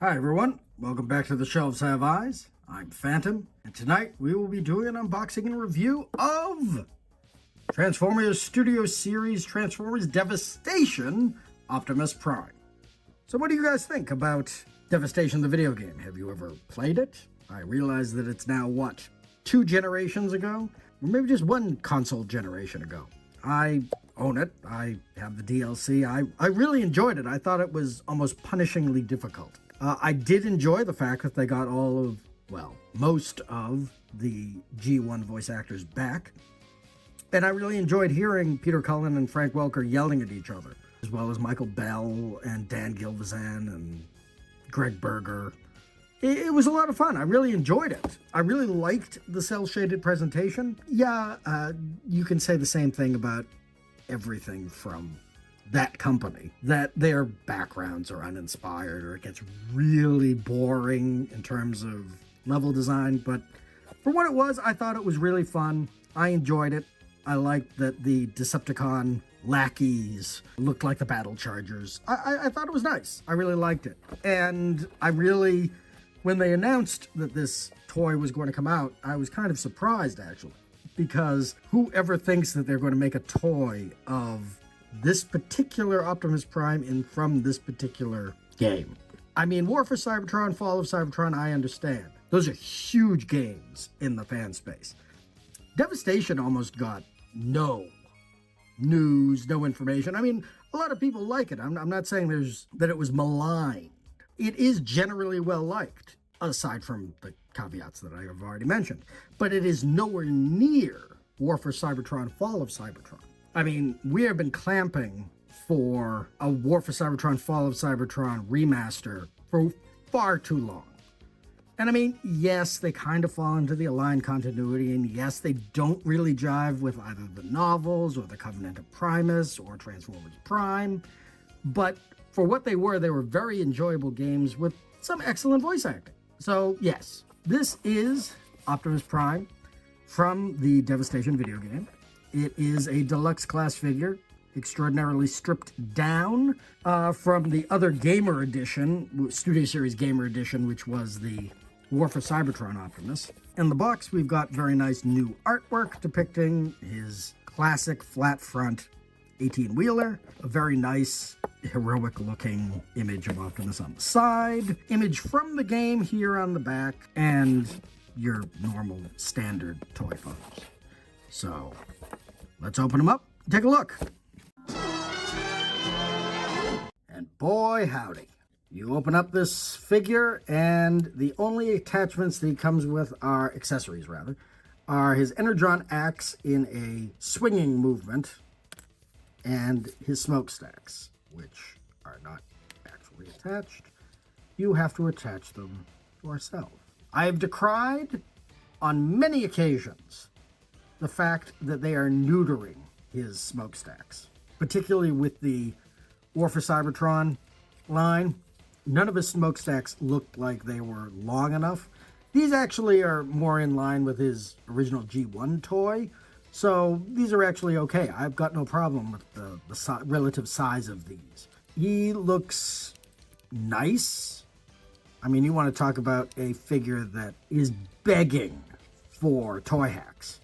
Hi everyone, welcome back to The Shelves Have Eyes. I'm Phantom, and tonight we will be doing an unboxing and review of Transformers Studio Series Transformers Devastation Optimus Prime. So what do you guys think about Devastation the video game? Have you ever played it? I realize that it's now, what, 2 generations ago? Or maybe just 1 console generation ago. I own it. I have the DLC. I really enjoyed it. I thought it was almost punishingly difficult. I did enjoy the fact that they got all of, well, most of the G1 voice actors back. And I really enjoyed hearing Peter Cullen and Frank Welker yelling at each other, as well as Michael Bell and Dan Gilvezan and Greg Berger. It was a lot of fun. I really enjoyed it. I really liked the cel-shaded presentation. Yeah, you can say the same thing about everything from that company, that their backgrounds are uninspired or it gets really boring in terms of level design. But for what it was, I thought it was really fun. I enjoyed it. I liked that the Decepticon lackeys looked like the battle chargers. I thought it was nice. I really liked it. And when they announced that this toy was going to come out, I was kind of surprised, actually, because whoever thinks that they're going to make a toy of this particular Optimus Prime from this particular game? I mean, War for Cybertron, Fall of Cybertron, I understand. Those are huge games in the fan space. Devastation almost got no news, no information. I mean, a lot of people like it. I'm not saying that it was maligned. It is generally well liked, aside from the caveats that I have already mentioned. But it is nowhere near War for Cybertron, Fall of Cybertron. I mean, we have been clamping for a War for Cybertron, Fall of Cybertron remaster for far too long. And I mean, yes, they kind of fall into the aligned continuity, and yes, they don't really jive with either the novels or the Covenant of Primus or Transformers Prime. But for what they were very enjoyable games with some excellent voice acting. So yes, this is Optimus Prime from the Devastation video game. It is a deluxe class figure, extraordinarily stripped down from the other Gamer Edition, Studio Series Gamer Edition, which was the War for Cybertron Optimus. In the box, we've got very nice new artwork depicting his classic flat front 18-wheeler, a very nice heroic-looking image of Optimus on the side, image from the game here on the back, and your normal standard toy photos. So let's open them up and take a look. And boy, howdy. You open up this figure, and the only attachments that he comes with are, accessories rather, are his Energon axe in a swinging movement, and his smokestacks, which are not actually attached. You have to attach them yourself. I have decried on many occasions the fact that they are neutering his smokestacks, particularly with the War for Cybertron line. None of his smokestacks looked like they were long enough. These actually are more in line with his original G1 toy, so these are actually okay. I've got no problem with the relative size of these. He looks nice. I mean, you want to talk about a figure that is begging for toy hacks.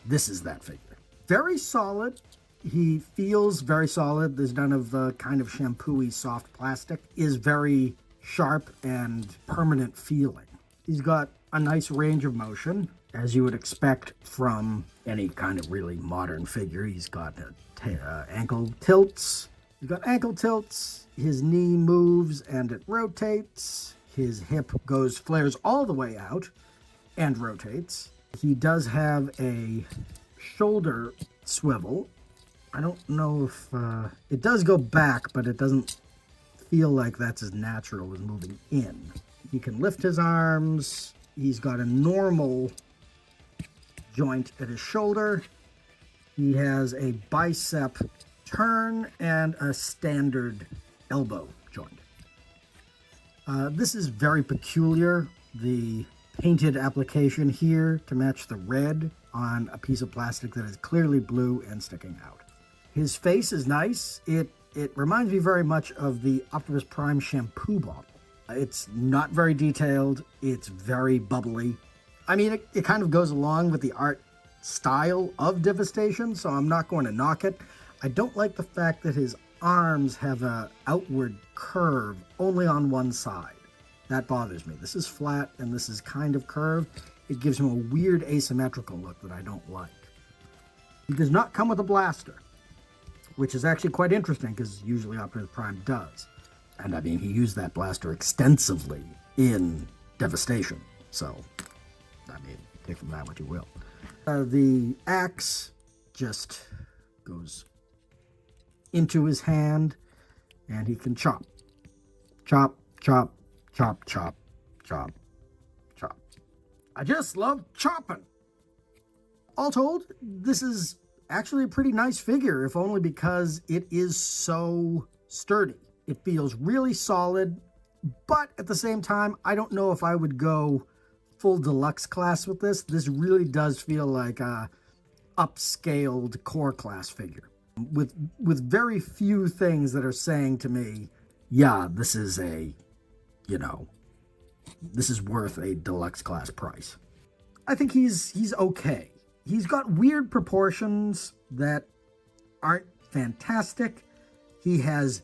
This is that figure. Very solid. He feels very solid. There's none of the kind of shampooey soft plastic. Is very sharp and permanent feeling. He's got a nice range of motion, as you would expect from any kind of really modern figure. He's got ankle tilts. He's got ankle tilts. His knee moves and it rotates. His hip flares all the way out and rotates. He does have a shoulder swivel. I don't know if it does go back, but it doesn't feel like that's as natural as moving in. He can lift his arms. He's got a normal joint at his shoulder. He has a bicep turn and a standard elbow joint. This is very peculiar. The painted application here to match the red on a piece of plastic that is clearly blue and sticking out. His face is nice. It reminds me very much of the Optimus Prime shampoo bottle. It's not very detailed. It's very bubbly. I mean, it kind of goes along with the art style of Devastation, so I'm not going to knock it. I don't like the fact that his arms have a outward curve only on one side. That bothers me. This is flat and this is kind of curved. It gives him a weird asymmetrical look that I don't like. He does not come with a blaster, which is actually quite interesting because usually Optimus Prime does. And I mean, he used that blaster extensively in Devastation. So, I mean, take from that what you will. The axe just goes into his hand and he can chop. Chop, chop, chop, chop, chop, chop. I just love chopping. All told, this is actually a pretty nice figure, if only because it is so sturdy. It feels really solid, but at the same time, I don't know if I would go full deluxe class with this. This really does feel like a upscaled core class figure with very few things that are saying to me, yeah, this is a, you know, this is worth a deluxe class price. I think he's okay. He's got weird proportions that aren't fantastic. He has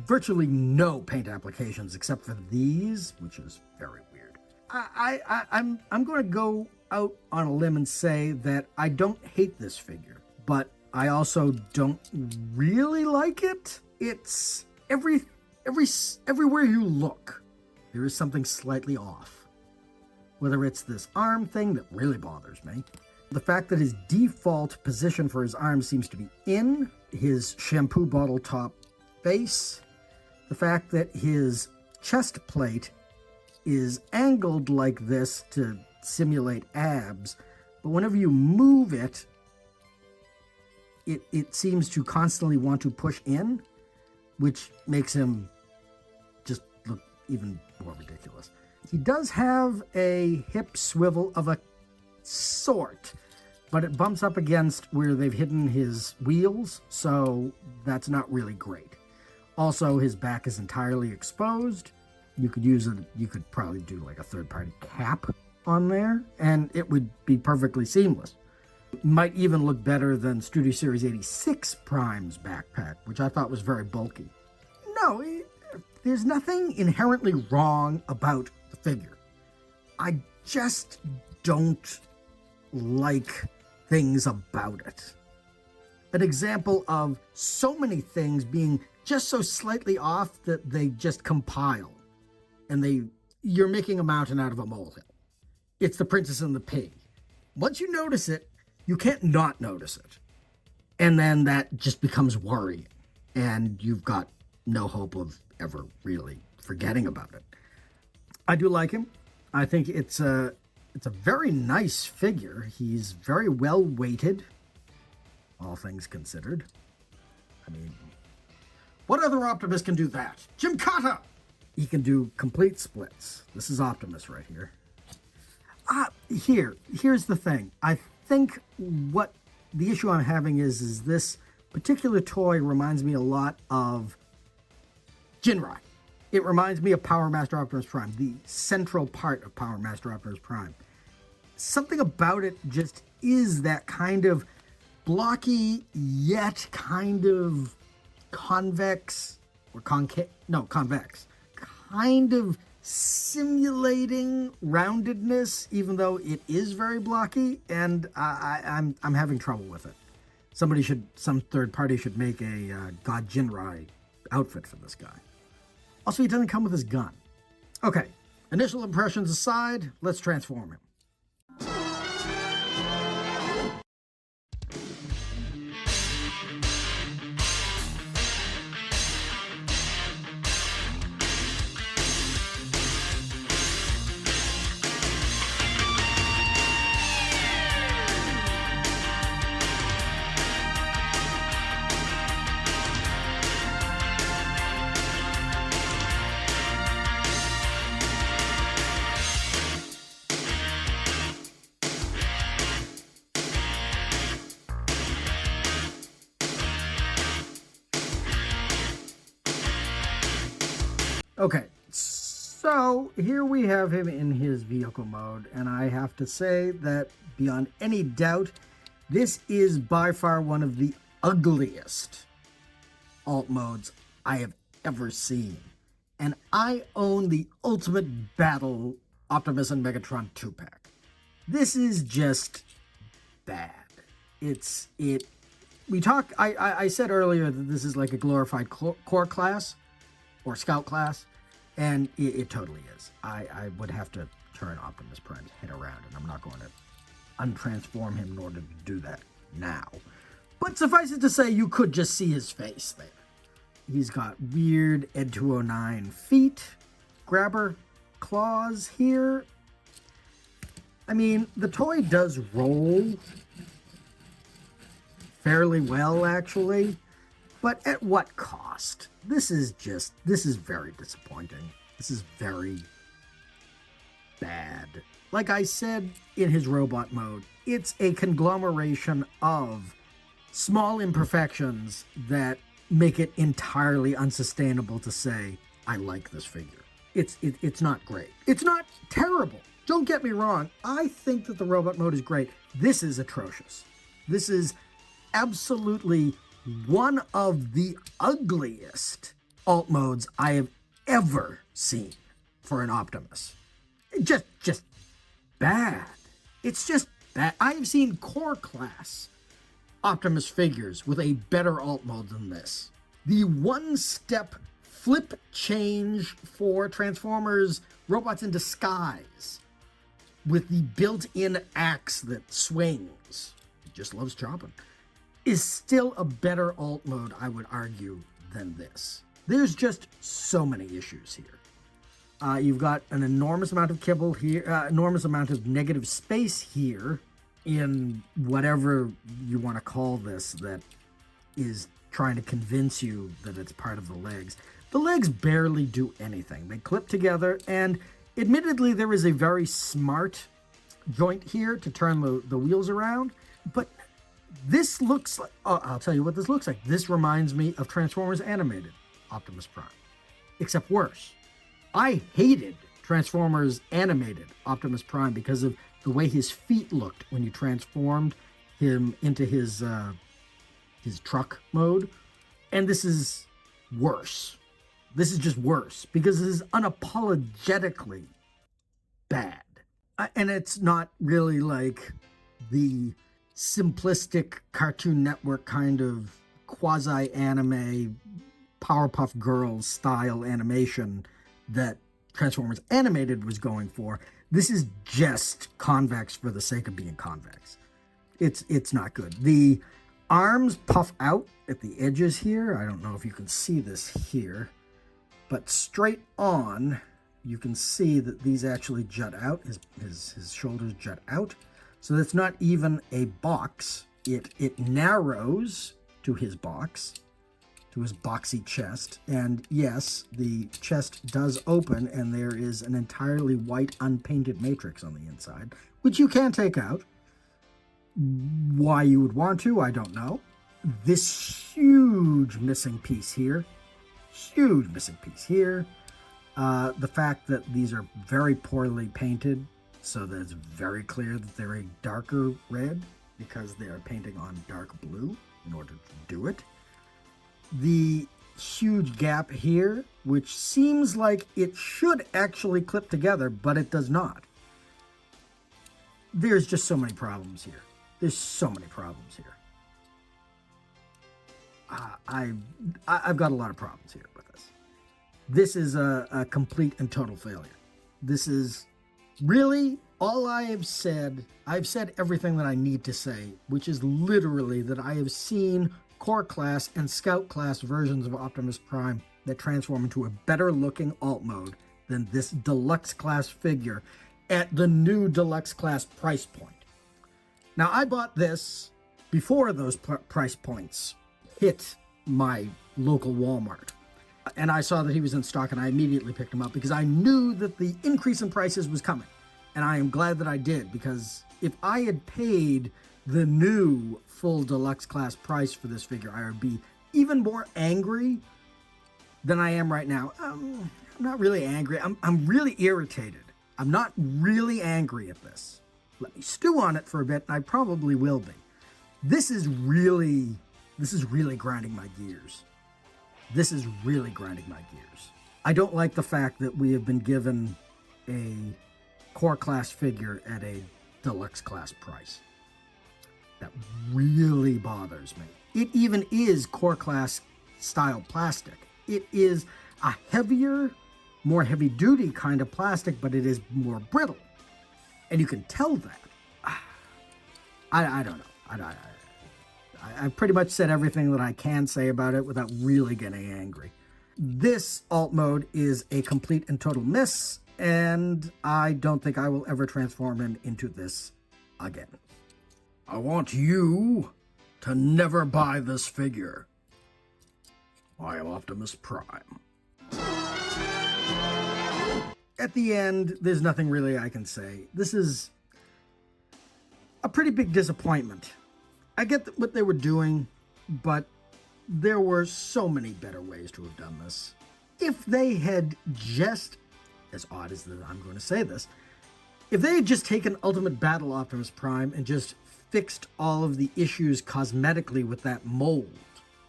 virtually no paint applications except for these, which is very weird. I'm going to go out on a limb and say that I don't hate this figure, but I also don't really like it. It's everywhere you look, there is something slightly off. Whether it's this arm thing that really bothers me, the fact that his default position for his arm seems to be in, his shampoo bottle top face, the fact that his chest plate is angled like this to simulate abs, but whenever you move it, it seems to constantly want to push in, which makes him just look even more ridiculous. He does have a hip swivel of a sort, but it bumps up against where they've hidden his wheels, so that's not really great. Also, his back is entirely exposed. You could use it, you could probably do like a third-party cap on there, and it would be perfectly seamless. It might even look better than Studio Series 86 Prime's backpack, which I thought was very bulky. No, there's nothing inherently wrong about the figure. I just don't like things about it. An example of so many things being just so slightly off that they just compile. And you're making a mountain out of a molehill. It's the Princess and the Pig. Once you notice it, you can't not notice it. And then that just becomes worrying. And you've got no hope of ever really forgetting about it. I do like him. I think it's a very nice figure. He's very well weighted, all things considered. I mean, what other Optimus can do that? Jim Cotta! He can do complete splits. This is Optimus right here. Here's the thing. I think what the issue I'm having is this particular toy reminds me a lot of Jinrai. It reminds me of Power Master Optimus Prime, the central part of Power Master Optimus Prime. Something about it just is that kind of blocky, yet kind of convex, or convex, kind of simulating roundedness, even though it is very blocky, and I'm having trouble with it. Some third party should make a God Jinrai outfit for this guy. Also, he doesn't come with his gun. Okay, initial impressions aside, let's transform him. Okay, So here we have him in his vehicle mode, and I have to say that beyond any doubt, this is by far one of the ugliest alt modes I have ever seen. And I own the Ultimate Battle Optimus and Megatron 2-pack. This is just bad. I said earlier that this is like a glorified core class or scout class, and it totally is. I would have to turn Optimus Prime's head around, and I'm not going to untransform him in order to do that now. But suffice it to say, you could just see his face there. He's got weird Ed 209 feet, grabber claws here. I mean, the toy does roll fairly well, actually, but at what cost? This is very disappointing. This is very bad. Like I said in his robot mode, it's a conglomeration of small imperfections that make it entirely unsustainable to say, I like this figure. It's not great. It's not terrible. Don't get me wrong. I think that the robot mode is great. This is atrocious. This is absolutely one of the ugliest alt modes I have ever seen for an Optimus. Just bad. It's just bad. I have seen core class Optimus figures with a better alt mode than this. The one-step flip change for Transformers Robots in Disguise with the built-in axe that swings, it just loves chopping, is still a better alt mode, I would argue, than this. There's just so many issues here. You've got an enormous amount of kibble here, enormous amount of negative space here in whatever you want to call this that is trying to convince you that it's part of the legs. The legs barely do anything. They clip together, and admittedly there is a very smart joint here to turn the wheels around, but this looks like, I'll tell you what this looks like. This reminds me of Transformers Animated Optimus Prime, except worse. I hated Transformers Animated Optimus Prime because of the way his feet looked when you transformed him into his truck mode. And this is worse. This is just worse because this is unapologetically bad. And it's not really like the simplistic Cartoon Network kind of quasi-anime Powerpuff Girls style animation that Transformers Animated was going for. This is just convex for the sake of being convex. It's not good. The arms puff out at the edges here. I don't know if you can see this here, but straight on, you can see that these actually jut out. His shoulders jut out. So that's not even a box. It narrows to his box, to his boxy chest. And yes, the chest does open, and there is an entirely white unpainted matrix on the inside, which you can take out. Why you would want to, I don't know. This huge missing piece here. Huge missing piece here. The fact that these are very poorly painted, so that it's very clear that they're a darker red because they are painting on dark blue in order to do it. The huge gap here, which seems like it should actually clip together, but it does not. There's just so many problems here. There's so many problems here. I've got a lot of problems here with this. This is a complete and total failure. This is really all I have said. I've said everything that I need to say, which is literally that I have seen core class and scout class versions of Optimus Prime that transform into a better looking alt mode than this deluxe class figure at the new deluxe class price point. Now, I bought this before those price points hit my local Walmart. And I saw that he was in stock, and I immediately picked him up because I knew that the increase in prices was coming. And I am glad that I did, because if I had paid the new full deluxe class price for this figure, I would be even more angry than I am right now. not really angry. I'm really irritated. I'm not really angry at this. Let me stew on it for a bit, and I probably will be. This is really grinding my gears. This is really grinding my gears. I don't like the fact that we have been given a core class figure at a deluxe class price. That really bothers me. It even is core class style plastic. It is a heavier, more heavy duty kind of plastic, but it is more brittle. And you can tell that. I don't know. I pretty much said everything that I can say about it without really getting angry. This alt mode is a complete and total miss, and I don't think I will ever transform him into this again. I want you to never buy this figure. I am Optimus Prime. At the end, there's nothing really I can say. This is a pretty big disappointment. I get what they were doing, but there were so many better ways to have done this. If they had just, as odd as I'm going to say this, if they had just taken Ultimate Battle Optimus Prime and just fixed all of the issues cosmetically with that mold,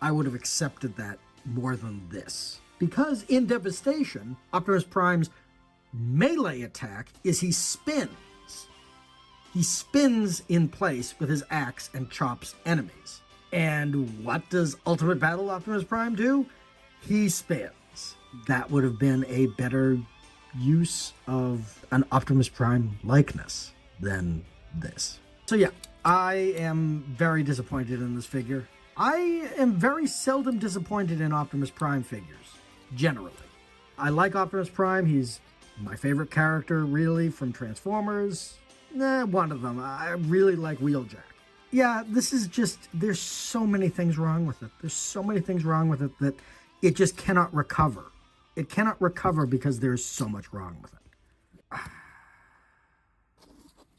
I would have accepted that more than this. Because in Devastation, Optimus Prime's melee attack is he spins. He spins in place with his axe and chops enemies. And what does Ultimate Battle Optimus Prime do? He spins. That would have been a better use of an Optimus Prime likeness than this. So yeah, I am very disappointed in this figure. I am very seldom disappointed in Optimus Prime figures, generally. I like Optimus Prime. He's my favorite character, really, from Transformers. One of them. I really like Wheeljack. Yeah, this is just, there's so many things wrong with it. There's so many things wrong with it that it just cannot recover. It cannot recover because there's so much wrong with it.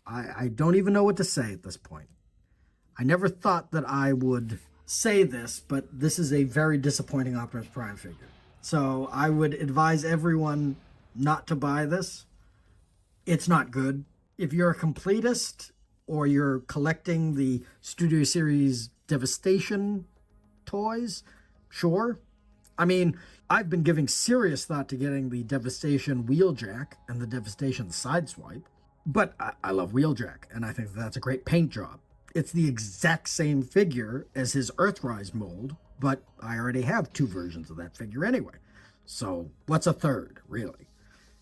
I don't even know what to say at this point. I never thought that I would say this, but this is a very disappointing Optimus Prime figure. So I would advise everyone not to buy this. It's not good. If you're a completist or you're collecting the Studio Series Devastation toys, sure. I mean, I've been giving serious thought to getting the Devastation Wheeljack and the Devastation Sideswipe, but I love Wheeljack, and I think that's a great paint job. It's the exact same figure as his Earthrise mold, but I already have 2 versions of that figure anyway. So what's a third, really?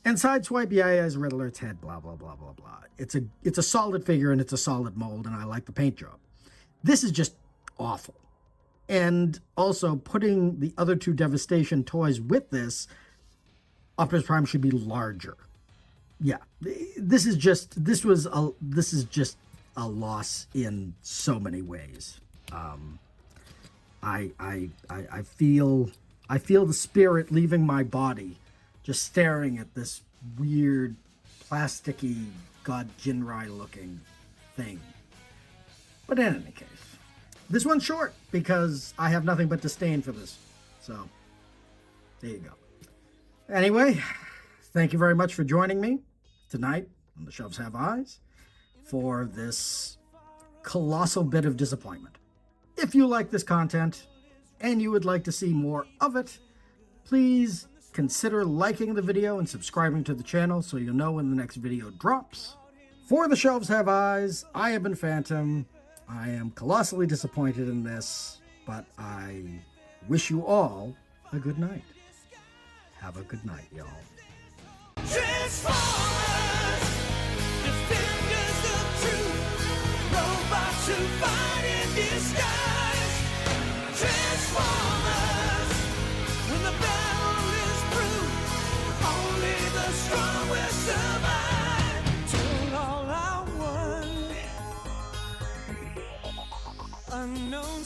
And Sideswipe, yeah, he has a red alert's head, blah, blah, blah, blah, blah. It's a solid figure, and it's a solid mold, and I like the paint job. This is just awful. And also, putting the other 2 Devastation toys with this, Optimus Prime should be larger. Yeah, this is just a loss in so many ways. I feel the spirit leaving my body, just staring at this weird, plasticky, God Jinrai looking thing. But in any case, this one's short because I have nothing but disdain for this. So, there you go. Anyway, thank you very much for joining me tonight on The Shelves Have Eyes for this colossal bit of disappointment. If you like this content and you would like to see more of it, please consider liking the video and subscribing to the channel so you'll know when the next video drops. For The Shelves Have Eyes, I have been Phantom. I am colossally disappointed in this, but I wish you all a good night. Have a good night, y'all. Transformers, defenders of truth, robots who fight in disguise. Transformers, when the battle is through, only the strong will survive. Took all I won, unknown.